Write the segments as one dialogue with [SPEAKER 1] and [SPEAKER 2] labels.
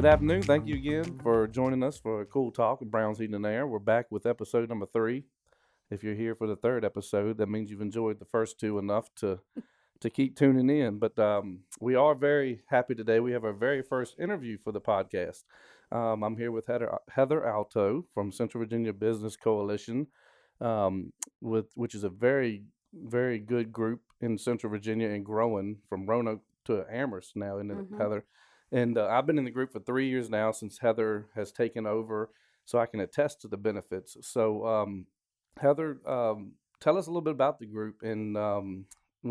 [SPEAKER 1] Good afternoon. Thank you again for joining us for a cool talk with Brown's Heating and Air. We're back with episode number 3. If you're here for the third episode, that means you've enjoyed the first two enough to keep tuning in. But we are very happy today. We have our very first interview for the podcast. I'm here with Heather Alto from Central Virginia Business Coalition, which is a very, very good group in Central Virginia and growing from Roanoke to Amherst now, isn't it, Heather? And I've been in the group for 3 years now since Heather has taken over, so I can attest to the benefits. So, Heather, tell us a little bit about the group and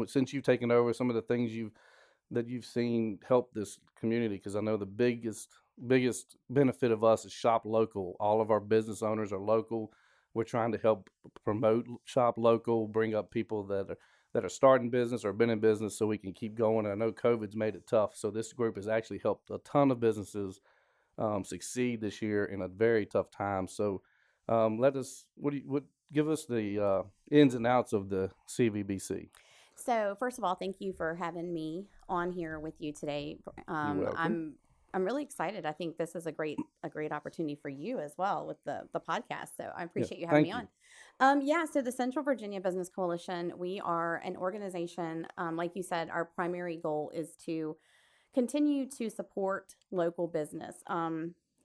[SPEAKER 1] since you've taken over, some of the things you've seen help this community. Because I know the biggest benefit of us is shop local. All of our business owners are local. We're trying to help promote shop local, bring up people that are starting business or been in business so we can keep going. I know COVID's made it tough, so this group has actually helped a ton of businesses succeed this year in a very tough time. So give us the ins and outs of the CVBC.
[SPEAKER 2] So first of all, thank you for having me on here with you today.
[SPEAKER 1] You're welcome.
[SPEAKER 2] I'm really excited. I think this is a great opportunity for you as well with the podcast. So I appreciate you having me on. So the Central Virginia Business Coalition, we are an organization. Like you said, our primary goal is to continue to support local business.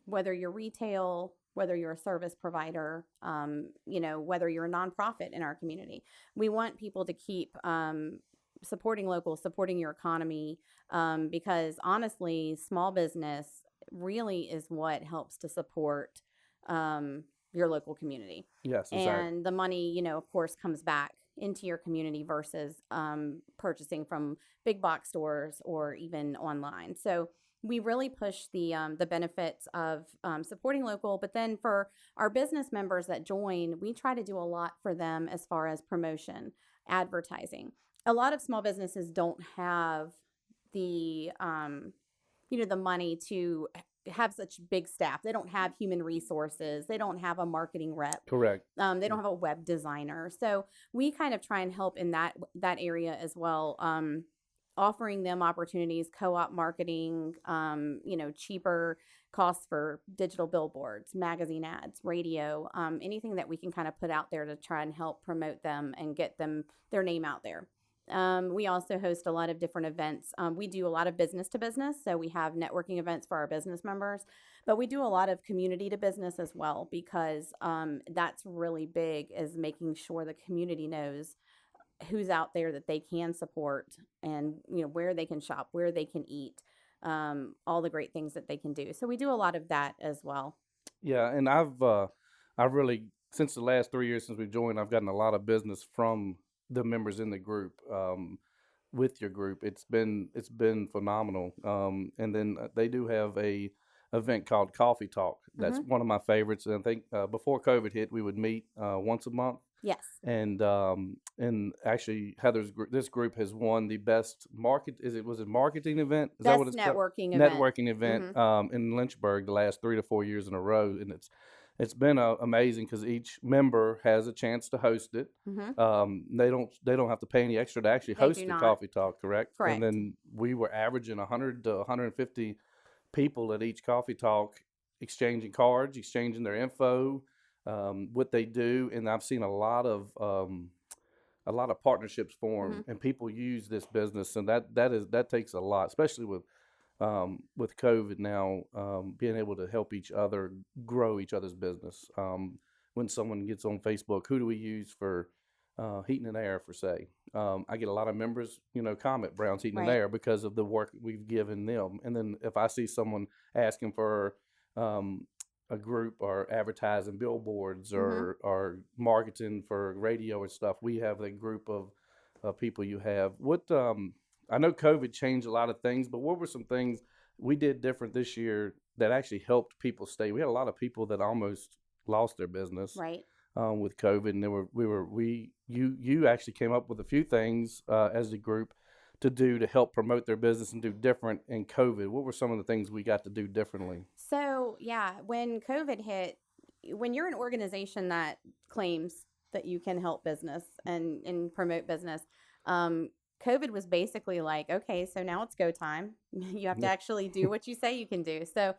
[SPEAKER 2] Whether you're retail, whether you're a service provider, whether you're a nonprofit in our community, we want people to keep supporting local, supporting your economy, because honestly, small business really is what helps to support your local community.
[SPEAKER 1] Yes, exactly.
[SPEAKER 2] And the money, of course, comes back into your community versus purchasing from big box stores or even online. So we really push the benefits of supporting local, but then for our business members that join, we try to do a lot for them as far as promotion, advertising. A lot of small businesses don't have the the money to have such big staff. They don't have human resources. They don't have a marketing rep.
[SPEAKER 1] Correct.
[SPEAKER 2] They don't have a web designer. So we kind of try and help in that area as well. Offering them opportunities, co-op marketing, cheaper costs for digital billboards, magazine ads, radio, anything that we can kind of put out there to try and help promote them and get their name out there. We also host a lot of different events. We do a lot of business to business, so we have networking events for our business members, but we do a lot of community to business as well, because that's really big, is making sure the community knows who's out there that they can support, and where they can shop, where they can eat, all the great things that they can do. So we do a lot of that as well.
[SPEAKER 1] Yeah, and I've really, since the last 3 years since we've joined, I've gotten a lot of business from the members in the group. With your group, it's been phenomenal. And then they do have a event called Coffee Talk. That's one of my favorites. And I think before COVID hit, we would meet once a month.
[SPEAKER 2] Yes.
[SPEAKER 1] And actually, this group has won the best marketing event? Is that what it's
[SPEAKER 2] networking
[SPEAKER 1] called?
[SPEAKER 2] event.
[SPEAKER 1] Networking event in Lynchburg the last 3 to 4 years in a row, and it's been amazing because each member has a chance to host it. They don't have to pay any extra to actually host the Coffee Talk, correct?
[SPEAKER 2] Correct.
[SPEAKER 1] And then we were averaging 100 to 150 people at each Coffee Talk, exchanging cards, exchanging their info, what they do, and I've seen a lot of partnerships form, and people use this business, and that takes a lot, especially with COVID now, being able to help each other grow each other's business. When someone gets on Facebook, who do we use for heating and air, for say? I get a lot of members, comment Brown's Heating and Air because of the work we've given them. And then if I see someone asking for a group or advertising billboards or marketing for radio and stuff, we have a group of people you have. I know COVID changed a lot of things, but what were some things we did different this year that actually helped people stay? We had a lot of people that almost lost their business with COVID, and you actually came up with a few things as a group to help promote their business and do different in COVID. What were some of the things we got to do differently?
[SPEAKER 2] So when COVID hit, when you're an organization that claims that you can help business and promote business, COVID was basically like, okay, so now it's go time. You have to
[SPEAKER 1] Yeah.
[SPEAKER 2] actually do what you say you can do. So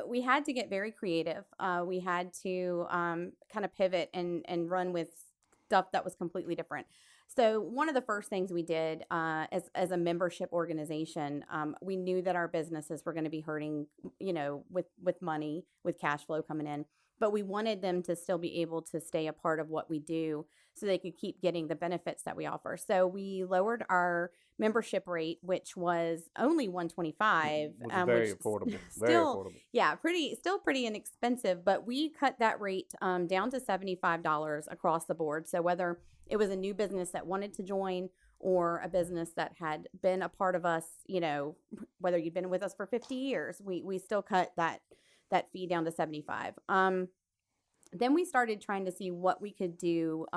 [SPEAKER 2] we had to get very creative. We had to kind of pivot and run with stuff that was completely different. So one of the first things we did as a membership organization, we knew that our businesses were going to be hurting, with money, with cash flow coming in, but we wanted them to still be able to stay a part of what we do so they could keep getting the benefits that we offer. So we lowered our membership rate, which was only 125,
[SPEAKER 1] Which is
[SPEAKER 2] which
[SPEAKER 1] very affordable. Very
[SPEAKER 2] still,
[SPEAKER 1] affordable.
[SPEAKER 2] yeah, pretty inexpensive, but we cut that rate down to $75 across the board. So whether it was a new business that wanted to join or a business that had been a part of us, whether you'd been with us for 50 years, we still cut that fee down to 75. Then we started trying to see what we could do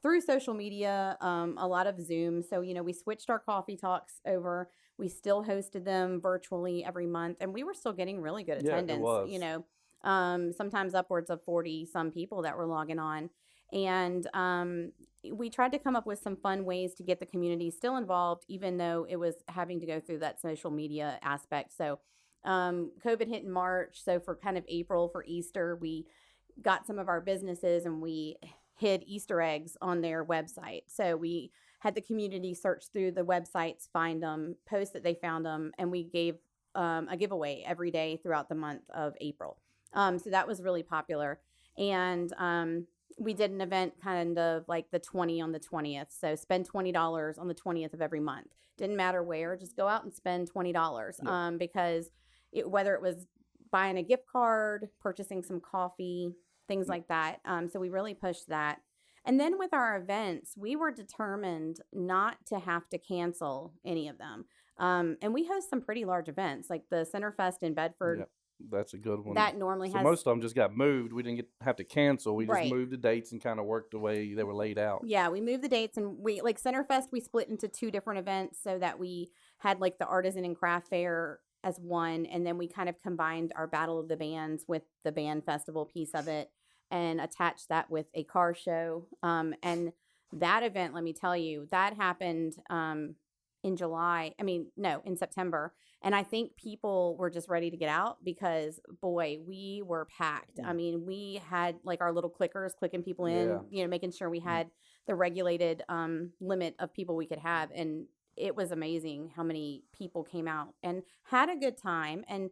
[SPEAKER 2] through social media, a lot of Zoom. So, we switched our coffee talks over. We still hosted them virtually every month, and we were still getting really good
[SPEAKER 1] Yeah, it
[SPEAKER 2] attendance,
[SPEAKER 1] was.
[SPEAKER 2] sometimes upwards of 40 some people that were logging on. And we tried to come up with some fun ways to get the community still involved, even though it was having to go through that social media aspect. So, COVID hit in March. So, for kind of April, for Easter, we got some of our businesses and we hid Easter eggs on their website. So we had the community search through the websites, find them, post that they found them, and we gave a giveaway every day throughout the month of April. So that was really popular. And we did an event kind of like the 20 on the 20th. So spend $20 on the 20th of every month. Didn't matter where, just go out and spend $20 because whether it was buying a gift card, purchasing some coffee, things like that. So we really pushed that. And then with our events, we were determined not to have to cancel any of them. And we host some pretty large events, like the Centerfest in Bedford.
[SPEAKER 1] Yep, that's a good one.
[SPEAKER 2] That normally
[SPEAKER 1] So
[SPEAKER 2] has,
[SPEAKER 1] most of them just got moved. We didn't have to cancel. We just
[SPEAKER 2] right.
[SPEAKER 1] moved the dates and kind of worked the way they were laid out.
[SPEAKER 2] Yeah, we moved the dates, and we like Centerfest, we split into two different events so that we had like the artisan and craft fair as one, and then we kind of combined our Battle of the Bands with the band festival piece of it and attached that with a car show. And that event, let me tell you, that happened in July. I mean, no, in September. And I think people were just ready to get out because, boy, we were packed. I mean, we had like our little clickers clicking people in, making sure we had the regulated limit of people we could have. And it was amazing how many people came out and had a good time and,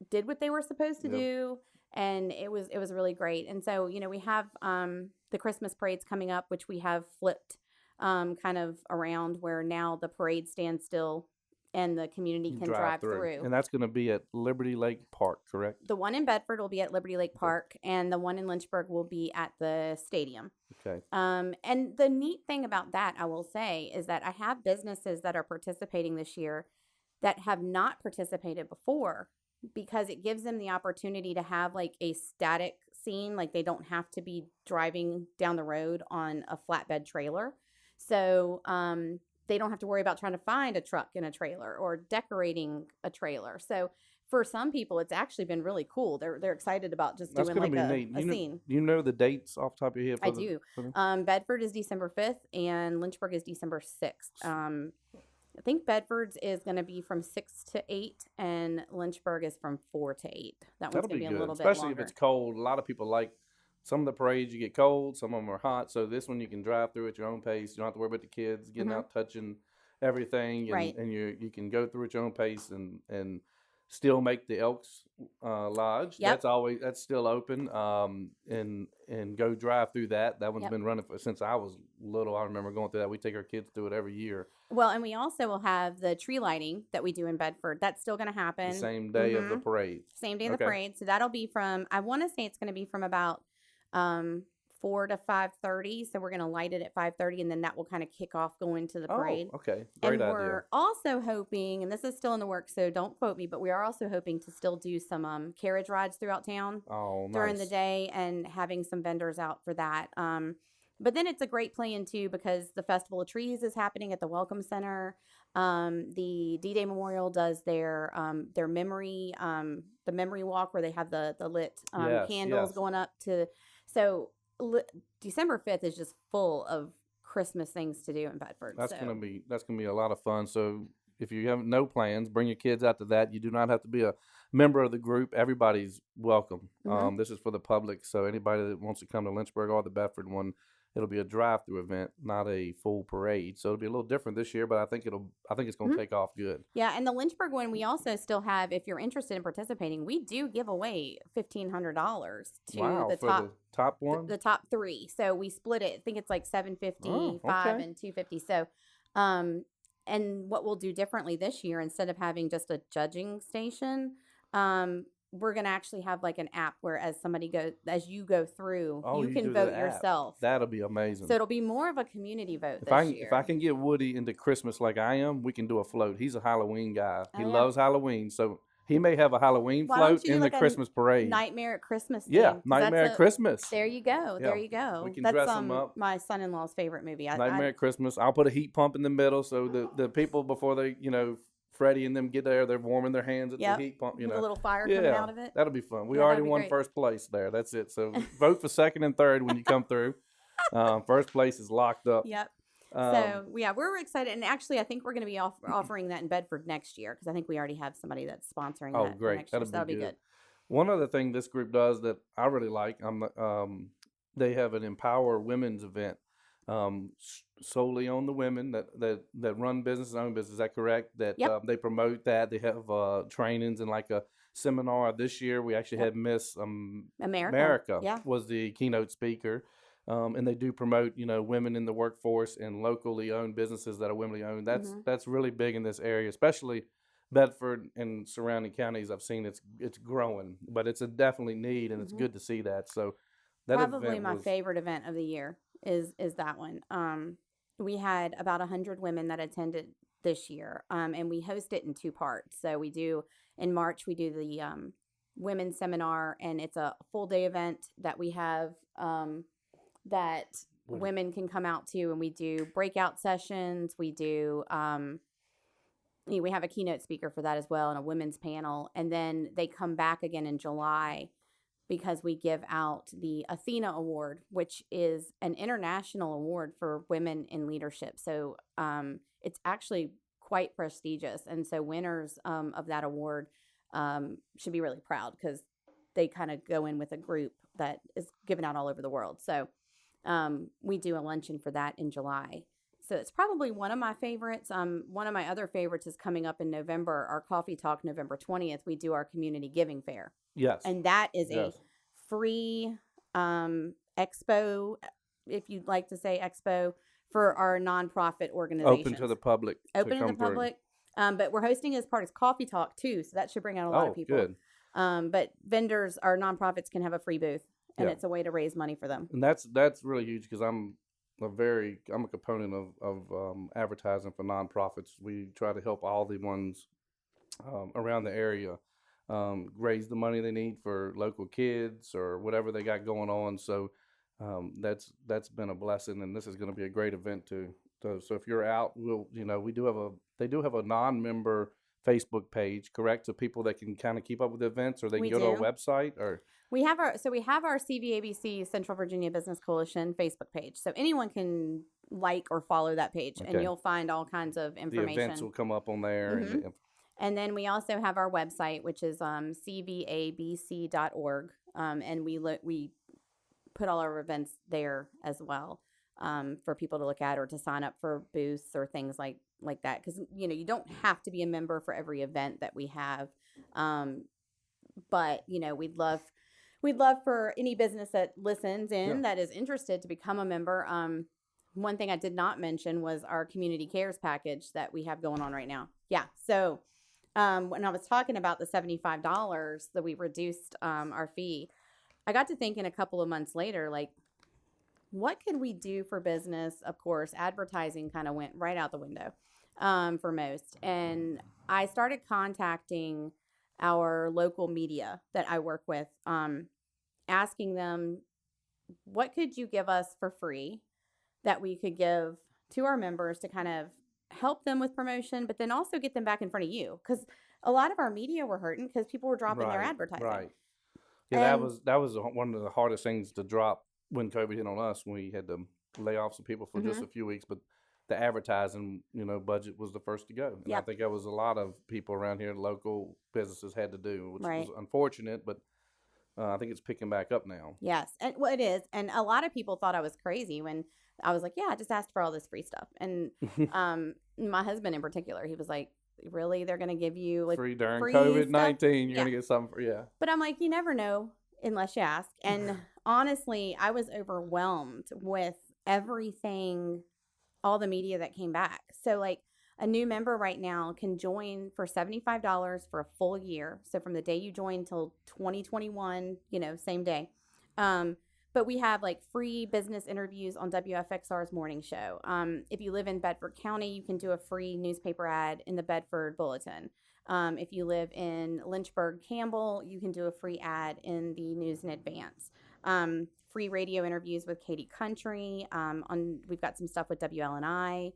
[SPEAKER 2] did what they were supposed to do. And it was really great. And so, we have the Christmas parades coming up, which we have flipped kind of around where now the parade stands still and the community can drive through.
[SPEAKER 1] And that's going to be at Liberty Lake Park, correct?
[SPEAKER 2] The one in Bedford will be at Liberty Lake Park, and the one in Lynchburg will be at the stadium.
[SPEAKER 1] Okay.
[SPEAKER 2] And the neat thing about that, I will say, is that I have businesses that are participating this year that have not participated before, because it gives them the opportunity to have like a static scene. Like they don't have to be driving down the road on a flatbed trailer. So they don't have to worry about trying to find a truck in a trailer or decorating a trailer. So for some people, it's actually been really cool. They're excited about just doing like a scene.
[SPEAKER 1] You know the dates off the top of your head?
[SPEAKER 2] I do. Bedford is December 5th and Lynchburg is December 6th. I think Bedford's is going to be from 6 to 8, and Lynchburg is from 4 to 8. That one's going to be a little bit
[SPEAKER 1] especially
[SPEAKER 2] longer.
[SPEAKER 1] If it's cold. A lot of people like some of the parades. You get cold, some of them are hot. So this one you can drive through at your own pace. You don't have to worry about the kids getting out touching everything, and, and you can go through at your own pace and still make the Elks Lodge.
[SPEAKER 2] Yep.
[SPEAKER 1] That's still open. And go drive through that. That one's been running since I was little. I remember going through that. We take our kids through it every year.
[SPEAKER 2] Well, and we also will have the tree lighting that we do in Bedford. That's still going to happen.
[SPEAKER 1] The same day of the parade.
[SPEAKER 2] Same day of the parade. So that'll be from, I want to say it's going to be from about 4 to 5:30. So we're going to light it at 5:30, and then that will kind of kick off going to the parade.
[SPEAKER 1] Oh, okay. Great idea.
[SPEAKER 2] We're also hoping, and this is still in the works, so don't quote me, but we are also hoping to still do some carriage rides throughout town during the day and having some vendors out for that. But then it's a great plan too, because the Festival of Trees is happening at the Welcome Center. The D-Day Memorial does their memory, the memory walk where they have the lit candles going up to. So December 5th is just full of Christmas things to do in Bedford.
[SPEAKER 1] That's gonna
[SPEAKER 2] So,
[SPEAKER 1] be that's gonna be a lot of fun. So if you have no plans, bring your kids out to that. You do not have to be a member of the group. Everybody's welcome.
[SPEAKER 2] hmm
[SPEAKER 1] This is for the public, so anybody that wants to come to Lynchburg or the Bedford one, it'll be a drive-through event, not a full parade. So it'll be a little different this year, but I think it's gonna
[SPEAKER 2] hmm
[SPEAKER 1] take off good.
[SPEAKER 2] yeah, and the Lynchburg one, we also still have. If you're interested in participating, we do give away $1,500 to
[SPEAKER 1] Wow, for the top one.
[SPEAKER 2] the top three. So we split it. I think it's like
[SPEAKER 1] Oh,
[SPEAKER 2] 755
[SPEAKER 1] okay.
[SPEAKER 2] and 250. So, um, and what we'll do differently this year, instead of having just a judging station, we're gonna actually have like an app where as you go through,
[SPEAKER 1] Oh,
[SPEAKER 2] you
[SPEAKER 1] you
[SPEAKER 2] can
[SPEAKER 1] do the
[SPEAKER 2] vote
[SPEAKER 1] app.
[SPEAKER 2] yourself.
[SPEAKER 1] That'll be
[SPEAKER 2] So
[SPEAKER 1] amazing.
[SPEAKER 2] it'll be more of a community vote
[SPEAKER 1] If I
[SPEAKER 2] this
[SPEAKER 1] if I
[SPEAKER 2] year.
[SPEAKER 1] can get Woody into Christmas like I am, we can do a float. He's a Halloween guy. He
[SPEAKER 2] Oh yeah.
[SPEAKER 1] loves Halloween, so he may have a Halloween
[SPEAKER 2] Why don't
[SPEAKER 1] float
[SPEAKER 2] you do
[SPEAKER 1] in the
[SPEAKER 2] like a
[SPEAKER 1] Christmas parade.
[SPEAKER 2] Nightmare at Christmas
[SPEAKER 1] Yeah,
[SPEAKER 2] theme? Because that's
[SPEAKER 1] Nightmare at
[SPEAKER 2] a
[SPEAKER 1] Christmas.
[SPEAKER 2] there you go.
[SPEAKER 1] Yeah,
[SPEAKER 2] There you
[SPEAKER 1] we
[SPEAKER 2] go.
[SPEAKER 1] can
[SPEAKER 2] That's
[SPEAKER 1] dress him up.
[SPEAKER 2] my son-in-law's favorite movie. I
[SPEAKER 1] Nightmare at Christmas. I'll put a heat pump in the middle so the people before they Freddie and them get there, they're warming their hands at the
[SPEAKER 2] yep.
[SPEAKER 1] heat pump.
[SPEAKER 2] With a little fire coming
[SPEAKER 1] Yeah,
[SPEAKER 2] out of it.
[SPEAKER 1] that'll be fun. We
[SPEAKER 2] Yeah,
[SPEAKER 1] already
[SPEAKER 2] that'd be
[SPEAKER 1] won
[SPEAKER 2] great.
[SPEAKER 1] first place there. That's it. So vote for second and third when you come through. First place is locked up.
[SPEAKER 2] Yep.
[SPEAKER 1] Um,
[SPEAKER 2] So yeah, we're excited, and actually, I think we're going to be offering that in Bedford next year because I think we already have somebody that's sponsoring
[SPEAKER 1] oh,
[SPEAKER 2] that for
[SPEAKER 1] great.
[SPEAKER 2] next year.
[SPEAKER 1] That'll
[SPEAKER 2] So
[SPEAKER 1] be
[SPEAKER 2] that'll be
[SPEAKER 1] good.
[SPEAKER 2] good.
[SPEAKER 1] One other thing this group does that I really like, they have an Empower Women's event, solely on the women that run business and own business. Is that correct? That
[SPEAKER 2] Yep.
[SPEAKER 1] they promote that. They have trainings and like a seminar. This year we actually
[SPEAKER 2] Yep.
[SPEAKER 1] had Miss
[SPEAKER 2] America. Yeah.
[SPEAKER 1] was the keynote speaker. And they do promote, women in the workforce and locally owned businesses that are women owned.
[SPEAKER 2] hmm
[SPEAKER 1] That's really big in this area, especially Bedford and surrounding counties. I've seen it's growing, but it's a definitely need, and it's
[SPEAKER 2] hmm
[SPEAKER 1] good to see that. So that
[SPEAKER 2] Probably
[SPEAKER 1] event
[SPEAKER 2] my
[SPEAKER 1] was
[SPEAKER 2] favorite event of the year is that one. We had about 100 women that attended this year, and we host it in two parts. So we do in March we do the women's seminar, and it's a full day event that we have that
[SPEAKER 1] What
[SPEAKER 2] women can come out to, and we do breakout sessions. We do we have a keynote speaker for that as well, and a women's panel, and then they come back again in July because we give out the Athena Award, which is an international award for women in leadership. So it's actually quite prestigious. And so winners of that award should be really proud because they kind of go in with a group that is given out all over the world. So we do a luncheon for that in July. So it's probably one of my favorites. One of my other favorites is coming up in November, our Coffee Talk, November 20th. We do our community giving fair.
[SPEAKER 1] Yes,
[SPEAKER 2] And that is a
[SPEAKER 1] yes,
[SPEAKER 2] free expo, if you'd like to say expo, for our nonprofit organizations.
[SPEAKER 1] open to the public
[SPEAKER 2] Open
[SPEAKER 1] to
[SPEAKER 2] to the
[SPEAKER 1] come through.
[SPEAKER 2] public. But we're hosting as part of Coffee Talk too, so that should bring out a lot
[SPEAKER 1] Oh,
[SPEAKER 2] of people.
[SPEAKER 1] good.
[SPEAKER 2] But vendors, our nonprofits can have a free booth, and
[SPEAKER 1] Yeah.
[SPEAKER 2] it's a way to raise money for them.
[SPEAKER 1] And that's really huge because I'm a component of advertising for nonprofits. We try to help all the ones around the area raise the money they need for local kids or whatever they got going on. So that's been a blessing, and this is going to be a great event too. So if you're out, they do have a non-member Facebook page, correct? So people that can kind of keep up with the events, or they can
[SPEAKER 2] We
[SPEAKER 1] go to our
[SPEAKER 2] do.
[SPEAKER 1] website, or
[SPEAKER 2] We have our CVABC Central Virginia Business Coalition Facebook page, so anyone can like or follow that page, and
[SPEAKER 1] okay,
[SPEAKER 2] you'll find all kinds of
[SPEAKER 1] the events
[SPEAKER 2] information.
[SPEAKER 1] will come up on there.
[SPEAKER 2] hmm And then we also have our website, which is cvabc.org, and we put all our events there as well for people to look at or to sign up for booths or things like that. Because you don't have to be a member for every event that we have, but we'd love for any business that listens in
[SPEAKER 1] Yeah.
[SPEAKER 2] that is interested to become a member. One thing I did not mention was our community cares package that we have going on right now. Yeah, so when I was talking about the $75 that we reduced our fee, I got to thinking a couple of months later, like, what could we do for business? Of course, advertising kind of went right out the window for most. And I started contacting our local media that I work with, asking them, what could you give us for free that we could give to our members to kind of help them with promotion, but then also get them back in front of you? Because a lot of our media were hurting because people were dropping their
[SPEAKER 1] Right,
[SPEAKER 2] advertising.
[SPEAKER 1] right. Yeah,
[SPEAKER 2] And
[SPEAKER 1] that was one of the hardest things to drop when COVID hit on us. We had to lay off some people for just
[SPEAKER 2] Mm-hmm.
[SPEAKER 1] a few weeks, but the advertising, budget was the first to go, and I
[SPEAKER 2] Yep.
[SPEAKER 1] think that was a lot of people around here, local businesses had to do, which was
[SPEAKER 2] Right.
[SPEAKER 1] unfortunate, but I think it's picking back up now.
[SPEAKER 2] Yes. And well, it is. And a lot of people thought I was crazy when I was like, yeah, I just asked for all this free stuff. And my husband in particular, he was like, really? They're going to give you like
[SPEAKER 1] Free during
[SPEAKER 2] free
[SPEAKER 1] COVID
[SPEAKER 2] stuff?
[SPEAKER 1] 19, you're
[SPEAKER 2] Yeah.
[SPEAKER 1] gonna get something for
[SPEAKER 2] But I'm like, you never know unless you ask. And honestly, I was overwhelmed with everything, all the media that came back. So, like, a new member right now can join for $75 for a full year. So, from the day you join till 2021, same day. Um, but we have like free business interviews on WFXR's morning show. If you live in Bedford County, you can do a free newspaper ad in the Bedford Bulletin. If you live in Lynchburg, Campbell, you can do a free ad in the News in Advance. Free radio interviews with Katie Country. We've got some stuff with WLNI.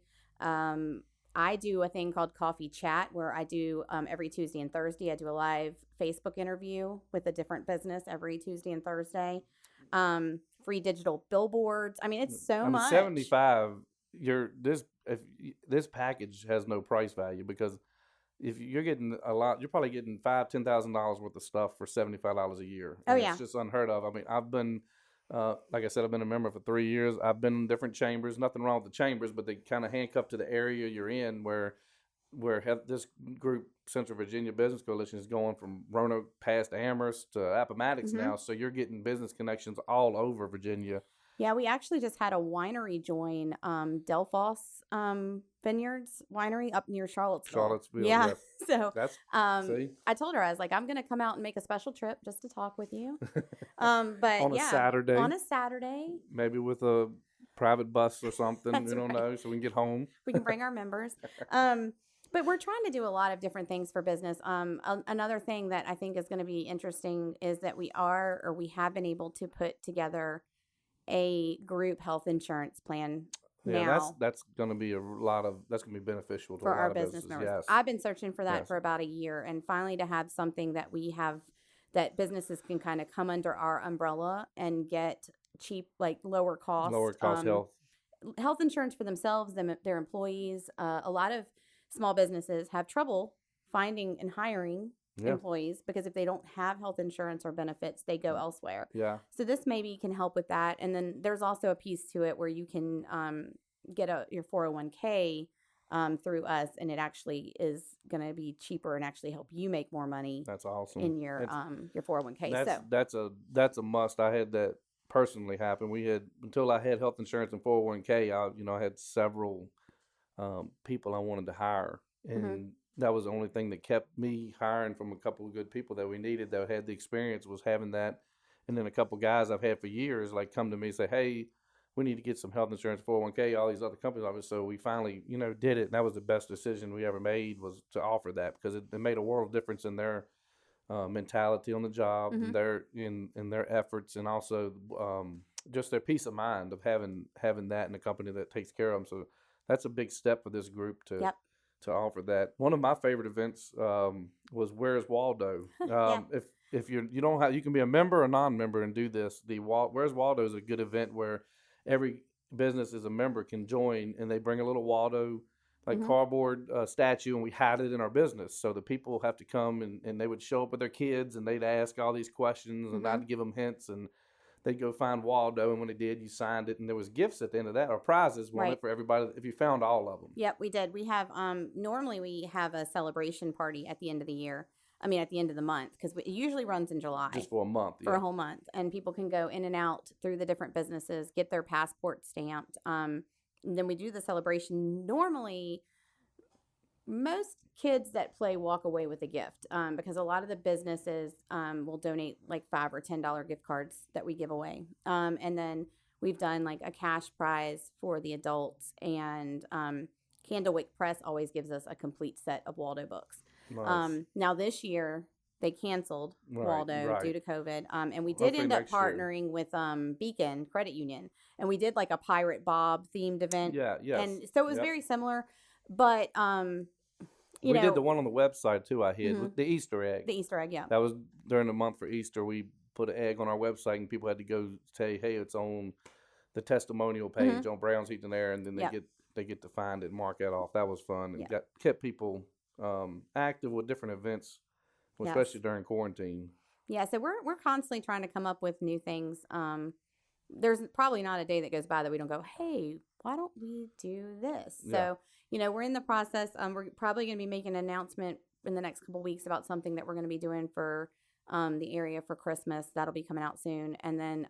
[SPEAKER 2] I do a thing called Coffee Chat where I do every Tuesday and Thursday. I do a live Facebook interview with a different business every Tuesday and Thursday. Free digital billboards. I mean, it's so
[SPEAKER 1] I mean,
[SPEAKER 2] much.
[SPEAKER 1] 75. This package has no price value because if you're getting a lot, you're probably getting $5,000-$10,000 worth of stuff for $75 a year,
[SPEAKER 2] Oh
[SPEAKER 1] and it's
[SPEAKER 2] yeah.
[SPEAKER 1] just unheard of. I mean, I've been, like I said, I've been a member for 3 years. I've been in different chambers. Nothing wrong with the chambers, but they kind of handcuff to the area you're in, where this group, Central Virginia Business Coalition, is going from Roanoke past Amherst to Appomattox
[SPEAKER 2] Mm-hmm.
[SPEAKER 1] now. So you're getting business connections all over Virginia.
[SPEAKER 2] Yeah, we actually just had a winery join Delphos Vineyards Winery up near Charlottesville.
[SPEAKER 1] Charlottesville,
[SPEAKER 2] Yeah.
[SPEAKER 1] yeah.
[SPEAKER 2] So
[SPEAKER 1] That's see
[SPEAKER 2] I told her, I was like, I'm going to come out and make a special trip just to talk with you. But
[SPEAKER 1] on a
[SPEAKER 2] yeah,
[SPEAKER 1] Saturday,
[SPEAKER 2] on a Saturday.
[SPEAKER 1] maybe with a private bus or something.
[SPEAKER 2] That's
[SPEAKER 1] We don't
[SPEAKER 2] right.
[SPEAKER 1] know, so we can get home.
[SPEAKER 2] We can bring our members. But we're trying to do a lot of different things for business. Another thing that I think is going to be interesting is that we have been able to put together a group health insurance plan
[SPEAKER 1] Yeah,
[SPEAKER 2] now
[SPEAKER 1] that's going to be that's going to be beneficial to
[SPEAKER 2] for
[SPEAKER 1] a
[SPEAKER 2] our
[SPEAKER 1] lot of
[SPEAKER 2] business
[SPEAKER 1] businesses.
[SPEAKER 2] members.
[SPEAKER 1] Yes,
[SPEAKER 2] I've been searching for that
[SPEAKER 1] yes,
[SPEAKER 2] for about a year, and finally to have something that we have that businesses can kind of come under our umbrella and get cheap, like lower
[SPEAKER 1] lower
[SPEAKER 2] cost
[SPEAKER 1] cost health.
[SPEAKER 2] health insurance for themselves, their employees. A lot of small businesses have trouble finding and hiring
[SPEAKER 1] Yeah,
[SPEAKER 2] employees because if they don't have health insurance or benefits, they go elsewhere.
[SPEAKER 1] yeah,
[SPEAKER 2] So this maybe can help with that. And then there's also a piece to it where you can get your 401k through us, and it actually is going to be cheaper and actually help you make more money
[SPEAKER 1] that's awesome.
[SPEAKER 2] in your 401k.
[SPEAKER 1] That's a must. I had that personally happen. We had until I had health insurance and 401k. I had several people I wanted to hire,
[SPEAKER 2] mm-hmm,
[SPEAKER 1] and that was the only thing that kept me hiring from a couple of good people that we needed that had the experience was having that. And then a couple guys I've had for years like come to me and say, "Hey, we need to get some health insurance, 401k, all these other companies offer." So we finally, did it, and that was the best decision we ever made was to offer that because it made a world of difference in their mentality on the job,
[SPEAKER 2] mm-hmm.
[SPEAKER 1] and their efforts, and also just their peace of mind of having that in a company that takes care of them. So that's a big step for this group to
[SPEAKER 2] Yep.
[SPEAKER 1] to offer that. One of my favorite events was Where's Waldo.
[SPEAKER 2] Yeah.
[SPEAKER 1] If you don't have, you can be a member or non-member and do this. Where's Waldo is a good event where every business as a member can join, and they bring a little Waldo like
[SPEAKER 2] Mm-hmm.
[SPEAKER 1] cardboard statue, and we hide it in our business. So the people have to come, and they would show up with their kids, and they'd ask all these questions, and
[SPEAKER 2] Mm-hmm.
[SPEAKER 1] I'd give them hints, and they'd go find Waldo, and when they did, you signed it, and there was gifts at the end of that, or prizes won
[SPEAKER 2] Right.
[SPEAKER 1] it for everybody if you found all of them.
[SPEAKER 2] Yep, we did. We have normally we have a celebration party at the end of the year. I mean, at the end of the month, because it usually runs in July
[SPEAKER 1] Just for a month,
[SPEAKER 2] for
[SPEAKER 1] yeah.
[SPEAKER 2] a whole month, and people can go in and out through the different businesses, get their passport stamped. And then we do the celebration. Normally, most kids that play walk away with a gift because a lot of the businesses will donate like $5 or $10 gift cards that we give away. And then we've done like a cash prize for the adults, and Candlewick Press always gives us a complete set of Waldo books.
[SPEAKER 1] Nice.
[SPEAKER 2] Now this year they canceled Waldo
[SPEAKER 1] Right.
[SPEAKER 2] due to COVID, and we did
[SPEAKER 1] Hopefully
[SPEAKER 2] end up
[SPEAKER 1] next year.
[SPEAKER 2] partnering with Beacon Credit Union, and we did like a Pirate Bob themed event.
[SPEAKER 1] Yeah, yes.
[SPEAKER 2] And so it was
[SPEAKER 1] Yep.
[SPEAKER 2] very similar, but
[SPEAKER 1] we did the one on the website too. I hid
[SPEAKER 2] Mhm.
[SPEAKER 1] with the Easter egg.
[SPEAKER 2] The Easter egg, yeah.
[SPEAKER 1] That was during the month for Easter. We put an egg on our website, and people had to go say, "Hey, it's on the testimonial
[SPEAKER 2] Mm-hmm.
[SPEAKER 1] page on Brown's Heat and Air, and then
[SPEAKER 2] Yep.
[SPEAKER 1] they get to find it and mark that off. That was fun and
[SPEAKER 2] Yep.
[SPEAKER 1] kept people active with different events,
[SPEAKER 2] Yes.
[SPEAKER 1] especially during quarantine.
[SPEAKER 2] Yeah. So we're constantly trying to come up with new things. There's probably not a day that goes by that we don't go, hey, why don't we do this?
[SPEAKER 1] Yeah.
[SPEAKER 2] So, we're in the process. We're probably going to be making an announcement in the next couple weeks about something that we're going to be doing for the area for Christmas. That'll be coming out soon. And then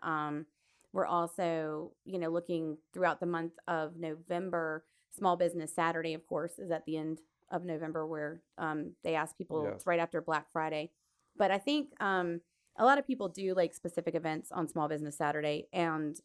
[SPEAKER 2] we're also, looking throughout the month of November. Small Business Saturday, of course, is at the end of November where they ask people,
[SPEAKER 1] Yes.
[SPEAKER 2] it's right after Black Friday. But I think a lot of people do like specific events on Small Business Saturday. And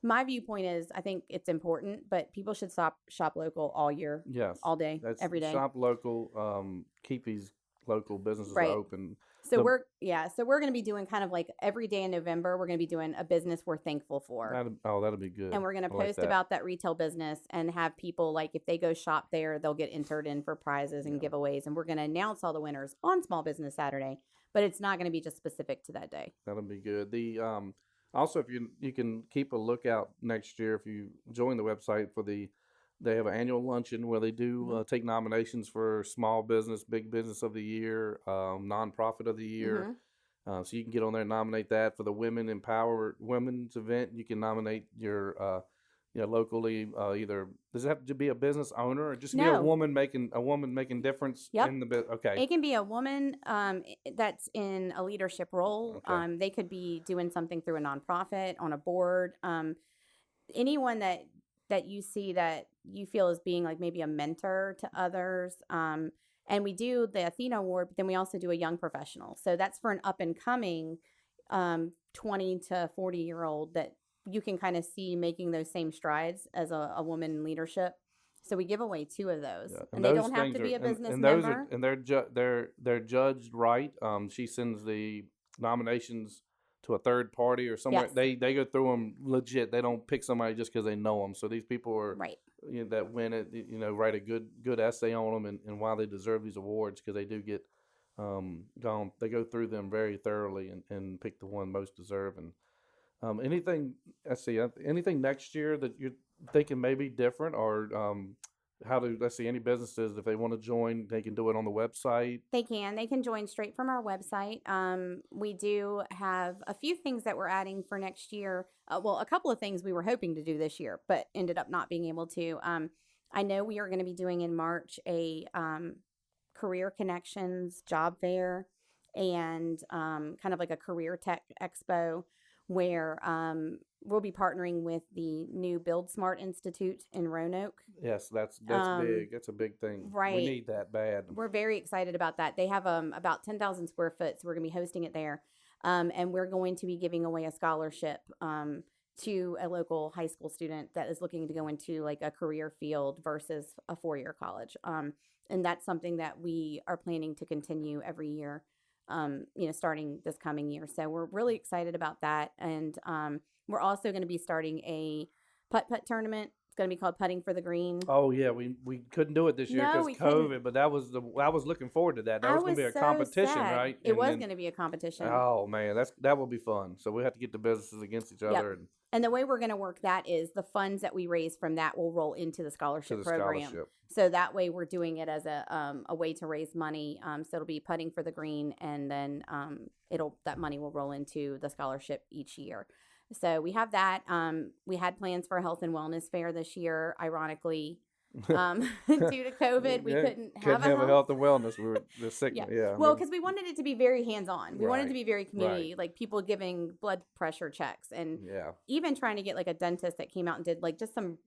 [SPEAKER 2] my viewpoint is I think it's important, but people should shop local all year,
[SPEAKER 1] Yes.
[SPEAKER 2] all day,
[SPEAKER 1] That's
[SPEAKER 2] every day.
[SPEAKER 1] shop local. Keep these local businesses
[SPEAKER 2] Right.
[SPEAKER 1] open.
[SPEAKER 2] So we're going to be doing kind of like every day in November, we're going to be doing a business we're thankful for.
[SPEAKER 1] That'll be good.
[SPEAKER 2] And we're going to
[SPEAKER 1] I
[SPEAKER 2] post
[SPEAKER 1] like
[SPEAKER 2] about that retail business and have people, like, if they go shop there, they'll get entered in for prizes and giveaways. And we're going to announce all the winners on Small Business Saturday, but it's not going to be just specific to that day.
[SPEAKER 1] That'll be good. The also, if you can keep a lookout next year if you join the website for they have an annual luncheon where they do take nominations for small business, big business of the year, nonprofit of the year. So you can get on there and nominate that for the women's event. You can nominate your locally either does it have to be a business owner or just be a
[SPEAKER 2] No.
[SPEAKER 1] woman making difference
[SPEAKER 2] Yep.
[SPEAKER 1] in the business? Okay.
[SPEAKER 2] It can be a woman that's in a leadership role.
[SPEAKER 1] Okay.
[SPEAKER 2] They could be doing something through a nonprofit, on a board. Anyone that you see that you feel is being like maybe a mentor to others. And we do the Athena Award, but then we also do a young professional. So that's for an up and coming 20 to 40-year-old that you can kind of see making those same strides as a woman in leadership. So we give away 2 of those, and they don't have to be a business member.
[SPEAKER 1] And they're judged right. She sends the nominations to a third party or somewhere.
[SPEAKER 2] Yes.
[SPEAKER 1] They go through them legit. They don't pick somebody just because they know them. So these people are
[SPEAKER 2] Right.
[SPEAKER 1] That win it. Write a good essay on them and why they deserve these awards because they do get gone. They go through them very thoroughly and pick the one most deserving. Anything? Let's see. Anything next year that you're thinking may be different, or let's see, any businesses if they want to join, they can do it on the website.
[SPEAKER 2] They can join straight from our website. We do have a few things that we're adding for next year. Well, a couple of things we were hoping to do this year, but ended up not being able to. I know we are going to be doing in March a career connections job fair and kind of like a career tech expo where we'll be partnering with the new Build Smart Institute in Roanoke.
[SPEAKER 1] Yes, that's big. That's a big thing.
[SPEAKER 2] Right.
[SPEAKER 1] We need that bad.
[SPEAKER 2] We're very excited about that. They have about 10,000 square foot, so we're going to be hosting it there. And we're going to be giving away a scholarship to a local high school student that is looking to go into like a career field versus a 4-year college. And that's something that we are planning to continue every year, starting this coming year. So we're really excited about that. And we're also going to be starting a putt-putt tournament. It's going to be called Putting for the Green.
[SPEAKER 1] Oh yeah, we couldn't do it this year because COVID, but I was looking forward to that. That was going to be a competition,
[SPEAKER 2] sad.
[SPEAKER 1] Right?
[SPEAKER 2] It was going to be a competition.
[SPEAKER 1] Oh man, that will be fun. So we have to get the businesses against each other.
[SPEAKER 2] And the way we're going to work that is the funds that we raise from that will roll into the scholarship program. So that way we're doing it as a way to raise money. So it'll be Putting for the Green, and then that money will roll into the scholarship each year. So we have that. We had plans for a health and wellness fair this year. Ironically, due to COVID, we couldn't have a health
[SPEAKER 1] and wellness. We were sick. Yeah.
[SPEAKER 2] Well, because we wanted it to be very hands-on. We wanted it to be very community, like people giving blood pressure checks, and even trying to get like a dentist that came out and did like just some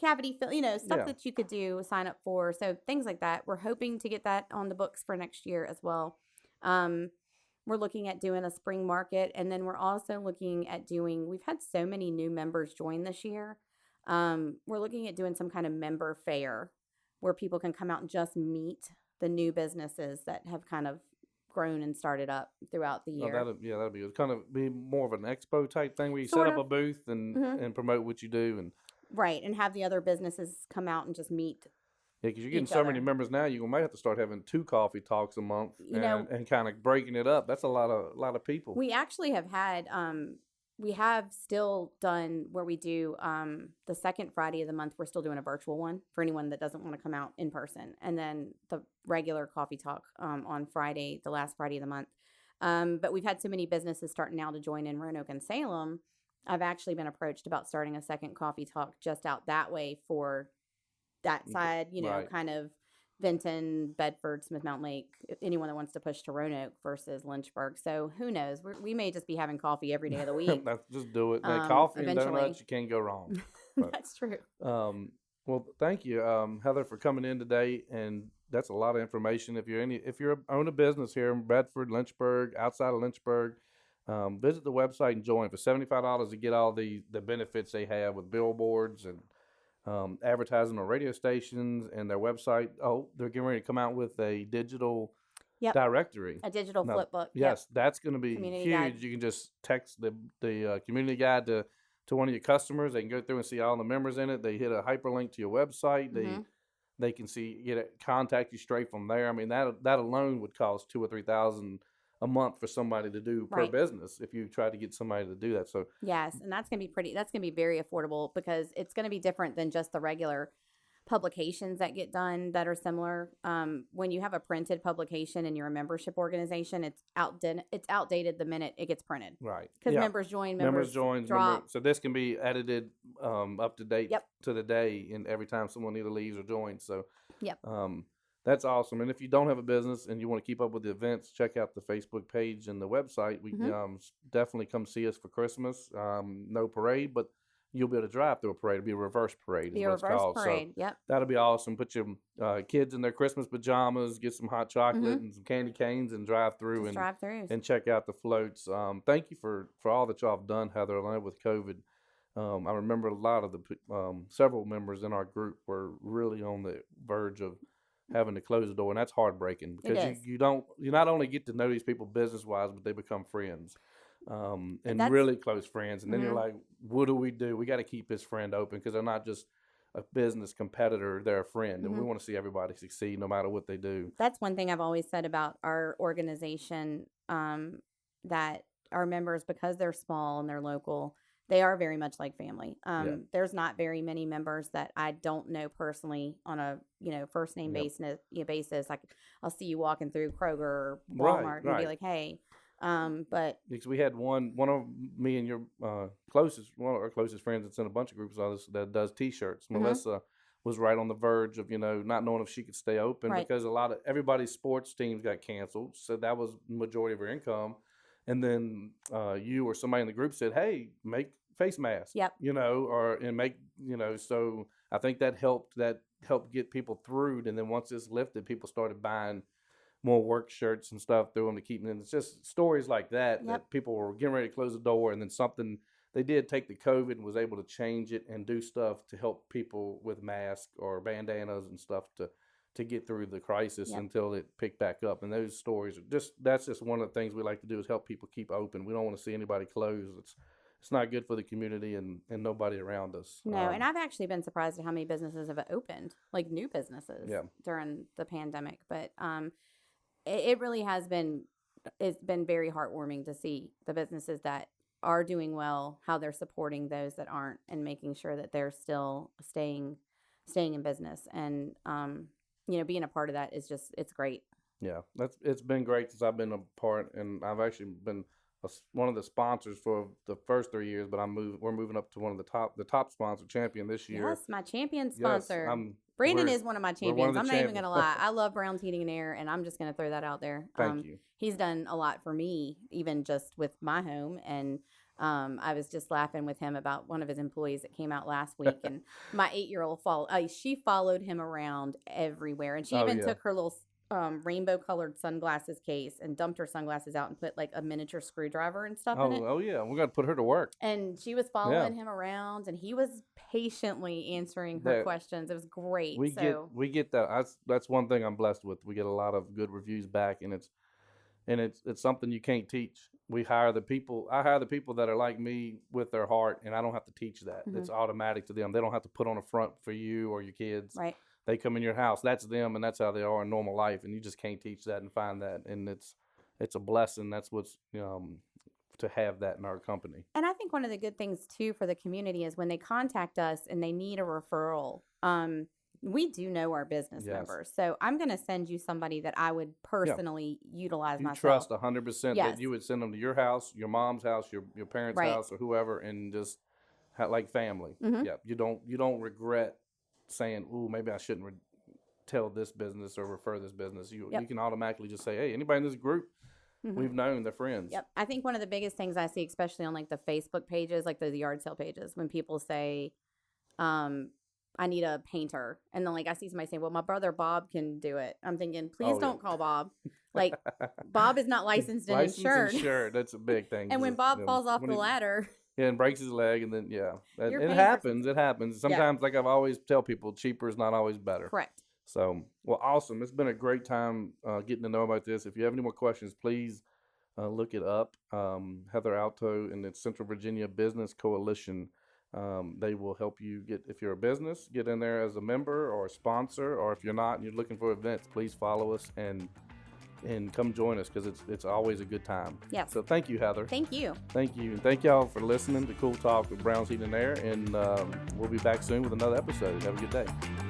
[SPEAKER 2] cavity fill, stuff that you could do, sign up for. So things like that. We're hoping to get that on the books for next year as well. We're looking at doing a spring market, and then we're also looking at we've had so many new members join this year. We're looking at doing some kind of member fair where people can come out and just meet the new businesses that have kind of grown and started up throughout the year.
[SPEAKER 1] That'll be good. Kind of be more of an expo type thing where you set up a booth and promote what you do
[SPEAKER 2] and have the other businesses come out and just meet.
[SPEAKER 1] Yeah, because you're getting so many members now, you might have to start having 2 coffee talks a month and kind of breaking it up. That's a lot of people.
[SPEAKER 2] We actually have had we have still done where we do the second Friday of the month. We're still doing a virtual one for anyone that doesn't want to come out in person, and then the regular coffee talk on Friday, the last Friday of the month. But we've had so many businesses starting now to join in Roanoke and Salem. I've actually been approached about starting a second coffee talk just out that way for that side,
[SPEAKER 1] Right.
[SPEAKER 2] kind of Vinton, Bedford, Smith Mountain Lake, anyone that wants to push to Roanoke versus Lynchburg. So who knows? We may just be having coffee every day of the week
[SPEAKER 1] Just do it. Coffee and
[SPEAKER 2] eventually.
[SPEAKER 1] donuts, you can't go wrong. But,
[SPEAKER 2] That's true.
[SPEAKER 1] well, thank you, Heather, for coming in today. And that's a lot of information. If you own a business here in Bedford, Lynchburg, outside of Lynchburg, visit the website and join for $75 to get all the benefits they have with billboards and advertising on radio stations and their website. Oh, they're getting ready to come out with a digital
[SPEAKER 2] Yep.
[SPEAKER 1] directory.
[SPEAKER 2] A digital
[SPEAKER 1] Now,
[SPEAKER 2] flip book.
[SPEAKER 1] yes, that's going to be
[SPEAKER 2] Community
[SPEAKER 1] huge.
[SPEAKER 2] guide.
[SPEAKER 1] You can just text the community guide to one of your customers. They can go through and see all the members in it. They hit a hyperlink to your website. They can contact you straight from there. I mean, that alone would cost $2,000 or $3,000 a month for somebody to do per
[SPEAKER 2] Right.
[SPEAKER 1] business if you try to get somebody to do that. So
[SPEAKER 2] Yes, and that's going to be very affordable because it's going to be different than just the regular publications that get done that are similar. When you have a printed publication and you're a membership organization, it's outdated the minute it gets printed.
[SPEAKER 1] right,
[SPEAKER 2] Because
[SPEAKER 1] yeah.
[SPEAKER 2] members join,
[SPEAKER 1] Members join.
[SPEAKER 2] drop.
[SPEAKER 1] So this can be edited up to date
[SPEAKER 2] Yep.
[SPEAKER 1] to the day, and every time someone either leaves or joins. So
[SPEAKER 2] Yep.
[SPEAKER 1] that's awesome. And if you don't have a business and you want to keep up with the events, check out the Facebook page and the website. We definitely come see us for Christmas. No parade, but you'll be able to drive through a parade. It'll be a reverse parade.
[SPEAKER 2] Be a reverse parade. Yep.
[SPEAKER 1] That'll be awesome. Put your kids in their Christmas pajamas, get some hot chocolate and some candy canes, and drive through and check out the floats. Thank you for all that y'all have done, Heather. I know with COVID, I remember a lot of the several members in our group were really on the verge of having to close the door, and that's heartbreaking because you not only get to know these people business wise, but they become friends. And really close friends. And then you're like, what do? We got to keep this friend open because they're not just a business competitor, they're a friend. And we want to see everybody succeed no matter what they do.
[SPEAKER 2] That's one thing I've always said about our organization, that our members, because they're small and they're local, they are very much like family. There's not very many members that I don't know personally on a first name basis. Like I'll see you walking through Kroger or Walmart and be like, hey. But
[SPEAKER 1] because we had one of me and your one of our closest friends that's in a bunch of groups that does T-shirts. Melissa was right on the verge of not knowing if she could stay open because a lot of everybody's sports teams got canceled, so that was the majority of her income. And then you or somebody in the group said, "Hey, make face masks."
[SPEAKER 2] Yep.
[SPEAKER 1] So I think that helped get people through. And then once this lifted, people started buying more work shirts and stuff through them to keep them in. It's just stories like that that people were getting ready to close the door, and then something they did take the COVID and was able to change it and do stuff to help people with masks or bandanas and stuff to get through the crisis until it picked back up. And those stories are that's just one of the things we like to do is help people keep open. We don't want to see anybody close. It's not good for the community and nobody around us.
[SPEAKER 2] No, and I've actually been surprised at how many businesses have opened, like new businesses during the pandemic. But it really has been, it's been very heartwarming to see the businesses that are doing well, how they're supporting those that aren't and making sure that they're still staying in business. And, being a part of that is it's great.
[SPEAKER 1] Yeah, it's been great since I've been a part, and I've actually been one of the sponsors for the first 3 years, but we're moving up to one of the top sponsor champion this year.
[SPEAKER 2] Yes, my champion sponsor.
[SPEAKER 1] Yes,
[SPEAKER 2] Brandon is one of my champions. I'm not even going to lie. I love Brown's Heating and Air, and I'm just going to throw that out there.
[SPEAKER 1] Thank you.
[SPEAKER 2] He's done a lot for me, even just with my home. And I was just laughing with him about one of his employees that came out last week, and my 8-year-old she followed him around everywhere, and she even took her little rainbow colored sunglasses case and dumped her sunglasses out and put like a miniature screwdriver and stuff in it.
[SPEAKER 1] Oh yeah, we're gonna put her to work.
[SPEAKER 2] And she was following him around, and he was patiently answering her questions. It was great.
[SPEAKER 1] We get that. That's one thing I'm blessed with. We get a lot of good reviews back, and it's something you can't teach. I hire the people that are like me with their heart, and I don't have to teach that. It's automatic to them. They don't have to put on a front for you or your kids.
[SPEAKER 2] Right.
[SPEAKER 1] They come in your house. That's them, and that's how they are in normal life. And you just can't teach that and find that. And it's a blessing. That's what's to have that in our company.
[SPEAKER 2] And I think one of the good things too for the community is when they contact us and they need a referral, we do know our business
[SPEAKER 1] Yes.
[SPEAKER 2] members. So I'm going to send you somebody that I would personally utilize
[SPEAKER 1] You
[SPEAKER 2] myself.
[SPEAKER 1] trust 100%
[SPEAKER 2] Yes.
[SPEAKER 1] that you would send them to your house, your mom's house, your parents'
[SPEAKER 2] Right.
[SPEAKER 1] house, or whoever, and just like family.
[SPEAKER 2] Mhm.
[SPEAKER 1] Yeah, you don't regret saying, "Ooh, maybe I shouldn't tell this business or refer this business." You
[SPEAKER 2] Yep.
[SPEAKER 1] can automatically just say, "Hey, anybody in this group,
[SPEAKER 2] Mhm.
[SPEAKER 1] we've known, they're friends."
[SPEAKER 2] Yep. I think one of the biggest things I see, especially on like the Facebook pages, like the yard sale pages, when people say, I need a painter. And then like I see somebody saying, well, my brother Bob can do it. I'm thinking, please
[SPEAKER 1] Oh, yeah.
[SPEAKER 2] don't call Bob. Like Bob is not licensed and insured.
[SPEAKER 1] That's a big thing.
[SPEAKER 2] And when Bob falls off
[SPEAKER 1] when
[SPEAKER 2] the
[SPEAKER 1] he-
[SPEAKER 2] ladder,
[SPEAKER 1] Yeah, and breaks his leg, and then
[SPEAKER 2] You're
[SPEAKER 1] it
[SPEAKER 2] paying for
[SPEAKER 1] happens. It happens. Sometimes, like I've always tell people, cheaper is not always better.
[SPEAKER 2] correct.
[SPEAKER 1] So, well, awesome. It's been a great time getting to know about this. If you have any more questions, please look it up. Heather Alto and the Central Virginia Business Coalition. They will help you if you're a business, get in there as a member or a sponsor, or if you're not and you're looking for events, please follow us and come join us because it's always a good time.
[SPEAKER 2] Yes.
[SPEAKER 1] So thank you, Heather.
[SPEAKER 2] Thank you.
[SPEAKER 1] Thank you. And thank y'all for listening to Cool Talk with Browns Heat and Air. And we'll be back soon with another episode. Have a good day.